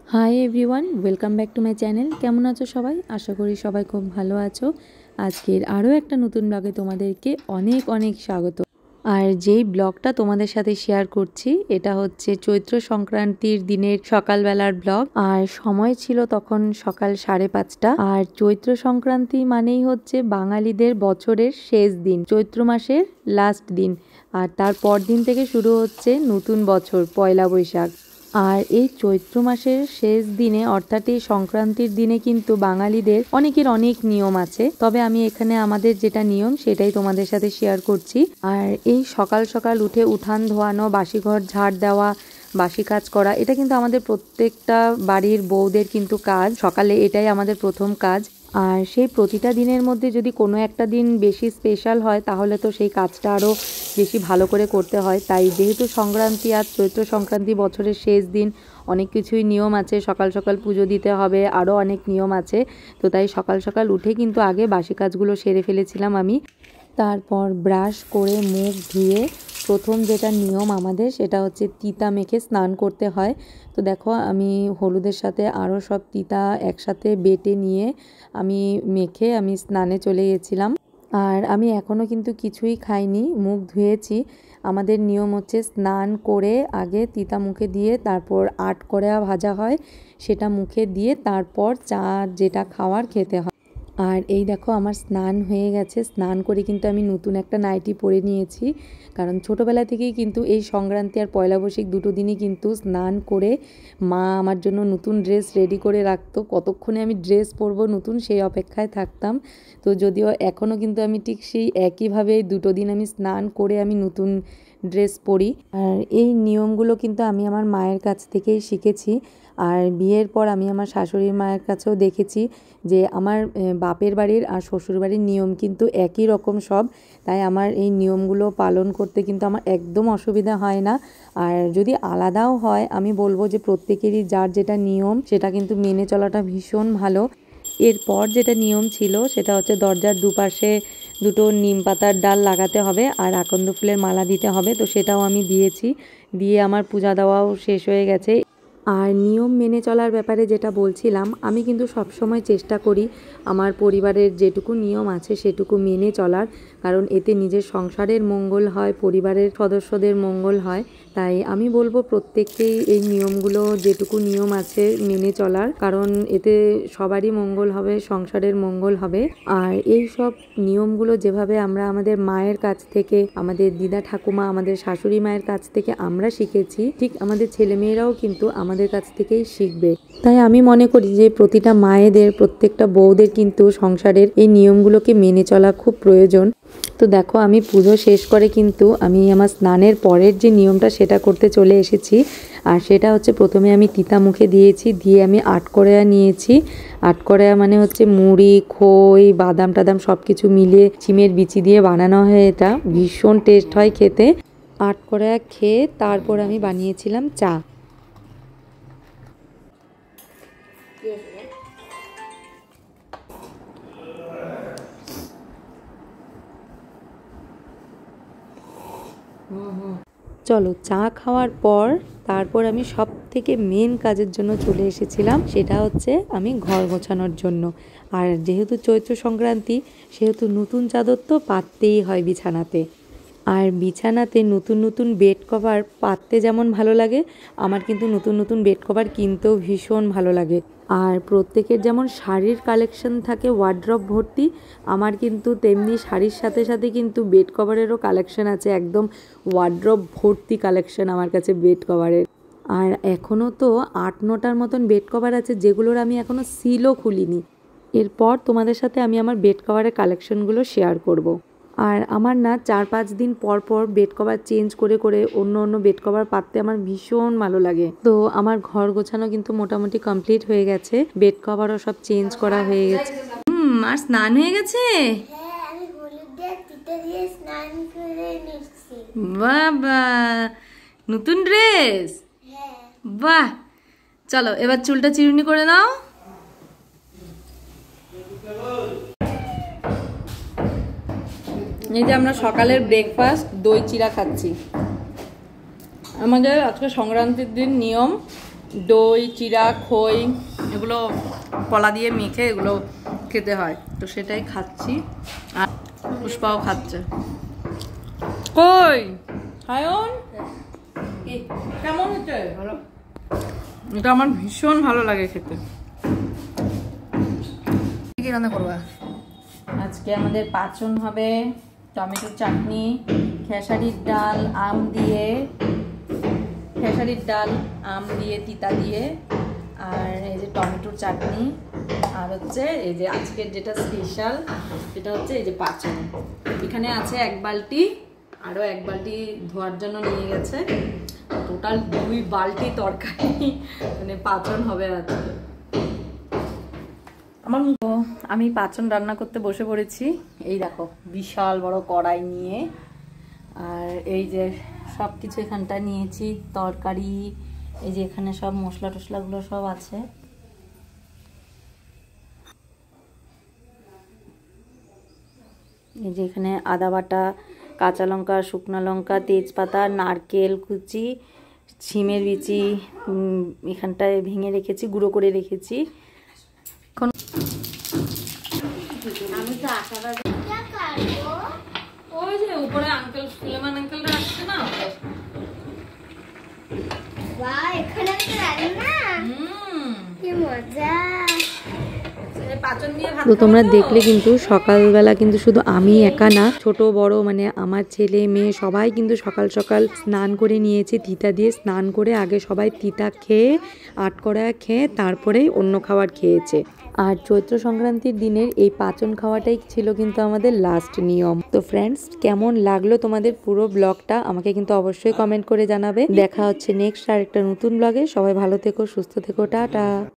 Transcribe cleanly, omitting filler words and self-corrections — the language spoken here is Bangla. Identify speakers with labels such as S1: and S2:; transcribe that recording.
S1: Hi everyone, welcome back to my channel. কেমন আছো সবাই? আশা করি সবাই খুব ভালো আছো। আজকের আরও একটা নতুন ব্লগে তোমাদেরকে অনেক অনেক স্বাগত। আর যেই ব্লগটা তোমাদের সাথে শেয়ার করছি এটা হচ্ছে চৈত্র সংক্রান্তির দিনের সকালবেলার ব্লগ। আর সময় ছিল তখন সকাল 5:30। আর চৈত্র সংক্রান্তি মানেই হচ্ছে বাঙালিদের বছরের শেষ দিন, চৈত্র মাসের লাস্ট দিন। আর তার পর দিন থেকে শুরু হচ্ছে নতুন বছর, পয়লা বৈশাখ। আর এই চৈত্র মাসের শেষ দিনে অর্থাৎ এই সংক্রান্তির দিনে কিন্তু বাঙালিদের অনেকের অনেক নিয়ম আছে, তবে আমি এখানে আমাদের যেটা নিয়ম সেটাই তোমাদের সাথে শেয়ার করছি। আর এই সকাল সকাল উঠে উঠান ধোয়ানো, বাসি ঘর ঝাড় দেওয়া, বাসি কাজ করা, এটা কিন্তু আমাদের প্রত্যেকটা বাড়ির বউদের কিন্তু কাজ। সকালে এটাই আমাদের প্রথম কাজ। আর সেই প্রতিটা দিনের মধ্যে যদি কোনো একটা দিন বেশি স্পেশাল হয় তাহলে তো সেই কাজটা আরও বেশি ভালো করে করতে হয়। তাই যেহেতু সংক্রান্তি, আর চৈত্র সংক্রান্তি বছরের শেষ দিন, অনেক কিছুই নিয়ম আছে। সকাল সকাল পুজো দিতে হবে, আরও অনেক নিয়ম আছে। তো তাই সকাল সকাল উঠে কিন্তু আগে বাসি কাজগুলো সেরে ফেলেছিলাম আমি। তারপর ব্রাশ করে মুখ ধুয়ে প্রথম যেটা নিয়ম আমাদের সেটা হচ্ছে তিতা মেখে স্নান করতে হয়। তো দেখো আমি হলুদের সাথে আরও সব তিতা একসাথে বেটে নিয়ে আমি মেখে আমি স্নানে চলে গেছিলাম। আর আমি এখনও কিন্তু কিছুই খাইনি, মুখ ধুয়েছি। আমাদের নিয়ম হচ্ছে স্নান করে আগে তিতা মুখে দিয়ে তারপর আটকড়া ভাজা হয় সেটা মুখে দিয়ে তারপর চা যেটা খাওয়ার খেতে হয়। আর এই দেখো আমার স্নান হয়ে গেছে। স্নান করে কিন্তু আমি নতুন একটা নাইটি পরে নিয়েছি, কারণ ছোটোবেলা থেকেই কিন্তু এই সংক্রান্তি আর পয়লা বৈশাখ দুটো দিনই কিন্তু স্নান করে মা আমার জন্য নতুন ড্রেস রেডি করে রাখতো। কতক্ষণে আমি ড্রেস পরবো নতুন সেই অপেক্ষায় থাকতাম। তো যদিও এখনও কিন্তু আমি ঠিক সেই একইভাবে দুটো দিন আমি স্নান করে আমি নতুন ড্রেস পরি। আর এই নিয়মগুলো কিন্তু আমি আমার মায়ের কাছ থেকেই শিখেছি। আর বিয়ের পর আমি আমার শাশুড়ি মায়ের কাছেও দেখেছি যে আমার বাপের বাড়ির আর শ্বশুর বাড়ির নিয়ম কিন্তু একই রকম সব। তাই আমার এই নিয়মগুলো পালন করতে কিন্তু আমার একদম অসুবিধা হয় না। আর যদি আলাদাও হয় আমি বলবো যে প্রত্যেকেরই যার যেটা নিয়ম সেটা কিন্তু মেনে চলাটা ভীষণ ভালো। এরপর যেটা নিয়ম ছিল সেটা হচ্ছে দরজার দুপাশে দুটো নিম পাতার ডাল লাগাতে হবে আর আকন্দ ফুলের মালা দিতে হবে। তো সেটাও আমি দিয়েছি, দিয়ে আমার পূজা দেওয়াও শেষ হয়ে গেছে। আর নিয়ম মেনে চলার ব্যাপারে যেটা বলছিলাম, আমি কিন্তু সবসময় চেষ্টা করি আমার পরিবারের যেটুকু নিয়ম আছে সেটুকু মেনে চলার, কারণ এতে নিজের সংসারের মঙ্গল হয়, পরিবারের সদস্যদের মঙ্গল হয়। তাই আমি বলবো প্রত্যেককেই এই নিয়মগুলো যেটুকু নিয়ম আছে মেনে চলার, কারণ এতে সবারই মঙ্গল হবে, সংসারের মঙ্গল হবে। আর এই সব নিয়মগুলো যেভাবে আমরা আমাদের মায়ের কাছ থেকে, আমাদের দিদা ঠাকুমা, আমাদের শাশুড়ি মায়ের কাছ থেকে আমরা শিখেছি, ঠিক আমাদের ছেলেমেয়েরাও কিন্তু আমাদের কাছ থেকেই শিখবে। তাই আমি মনে করি যে প্রতিটা মায়েদের, প্রত্যেকটা বউদের কিন্তু সংসারের এই নিয়মগুলোকে মেনে চলা খুব প্রয়োজন। তো দেখো আমি পুজো শেষ করে কিন্তু আমি আমার স্নানের পরের যে নিয়মটা সেটা করতে চলে এসেছি। আর সেটা হচ্ছে প্রথমে আমি তিতা মুখে দিয়েছি, দিয়ে আমি আটকড়া নিয়েছি। আটকড়া মানে হচ্ছে মুড়ি, খই, বাদাম টাদাম সব কিছু মিলিয়ে চিমের বিচি দিয়ে বানানো হয়, এটা ভীষণ টেস্ট হয় খেতে। আটকড়া খেয়ে তারপর আমি বানিয়েছিলাম চা। চলো চা খাওয়ার পর তারপর আমি সব থেকে মেন কাজের জন্য চলে এসেছিলাম, সেটা হচ্ছে আমি ঘর গোছানোর জন্য। আর যেহেতু চৈত্র সংক্রান্তি সেহেতু নতুন চাদর তো পাততেই হয় বিছানাতে। আর বিছানাতে নতুন নতুন বেড কভার পাততে যেমন ভালো লাগে, আমার কিন্তু নতুন নতুন বেড কভার কিনতেও ভীষণ ভালো লাগে। আর প্রত্যেকের যেমন শাড়ির কালেকশন থাকে ওয়ার্ড্রপ ভর্তি, আমার কিন্তু তেমনি শাড়ির সাথে সাথে কিন্তু বেড কভারেরও কালেকশন আছে, একদম ওয়ার্ড্রপ ভর্তি কালেকশন আমার কাছে বেড কভারের। আর এখনও তো 8-9টার মতন বেড কভার আছে যেগুলোর আমি এখনও সিলও খুলিনি। এরপর তোমাদের সাথে আমি আমার বেড কভারের কালেকশনগুলো শেয়ার করব। আর আমার না 4-5 দিন পর পর বেড কভার চেঞ্জ করে করে অন্য অন্য বেড কভার পাততে আমার ভীষণ ভালো লাগে। তো আমার ঘর গোছানো কিন্তু মোটামুটি কমপ্লিট হয়ে গেছে, বেড কভারও সব চেঞ্জ করা হয়ে গেছে। আর স্নান হয়ে গেছে। বাবা, নতুন ড্রেস, বাহ। চলো এবার চুলটা চিরুনি করে নাও। এই যে আমরা সকালের ব্রেকফাস্ট দই চিড়া খাচ্ছি। আমাদের আজকে সংক্রান্তির দিন নিয়ম
S2: দই, চিরা, খই এগুলো কলা দিয়ে মেখে এগুলো খেতে হয়, তো সেটাই খাচ্ছি। আর পুষ্পাও খাচ্ছে। কই সায়ন, কেমন হচ্ছে? ভালো। এটা আমার ভীষণ ভালো লাগে খেতে। কি রান্না করবা আজকে? আমাদের পাচন হবে টমেটোর চাটনি, খেসারির ডাল আম দিয়ে, খেসারির ডাল আম দিয়ে তিতা দিয়ে, আর এই যে টমেটোর চাটনি, আর হচ্ছে এই যে আজকের যেটা স্পেশাল সেটা হচ্ছে এই যে পাচন। এখানে আছে 1 বালতি, আরও 1 বালতি ধোয়ার জন্য নিয়ে গেছে। টোটাল 2 বালতি তরকারি মানে পাচন হবে আজকে। আমি পাচন রান্না করতে বসে পড়েছি। এই দেখো বিশাল বড় কড়াই নিয়ে, আর এই যে সব কিছু এখানটা নিয়েছি, তরকারি, এই যে এখানে সব মশলা টশলাগুলো সব আছে। এই যে এখানে আদা বাটা, কাঁচা লঙ্কা, শুকনো লঙ্কা, তেজপাতা, নারকেল কুচি, শিমের বিচি এখানটায় ভেঙে রেখেছি, গুঁড়ো করে রেখেছি। এখন আমি তো আটাটা ওই যে উপরে আঙ্কেল সুলেমান আঙ্কেলরা আসছে না,
S3: এখানে কি মজা।
S1: তো তোমরা দেখলে কিন্তু সকালবেলা কিন্তু শুধু আমি একা না, ছোট বড় মানে আমার ছেলে মেয়ে সবাই কিন্তু সকাল সকাল স্নান করে নিয়েছে। তিতা দিয়ে স্নান করে আগে সবাই তিতা খেয়ে, আটকড়া খেয়ে তারপরেই অন্য খাবার খেয়েছে। আর চৈত্র সংক্রান্তির দিনের এই পাচন খাওয়াটাই ছিল কিন্তু আমাদের লাস্ট নিয়ম। তো ফ্রেন্ডস, কেমন লাগলো তোমাদের পুরো ব্লগটা আমাকে কিন্তু অবশ্যই কমেন্ট করে জানাবে। দেখা হচ্ছে নেক্সট আরেকটা নতুন ব্লগে। সবাই ভালো থেকো, সুস্থ থেকো, টাটা।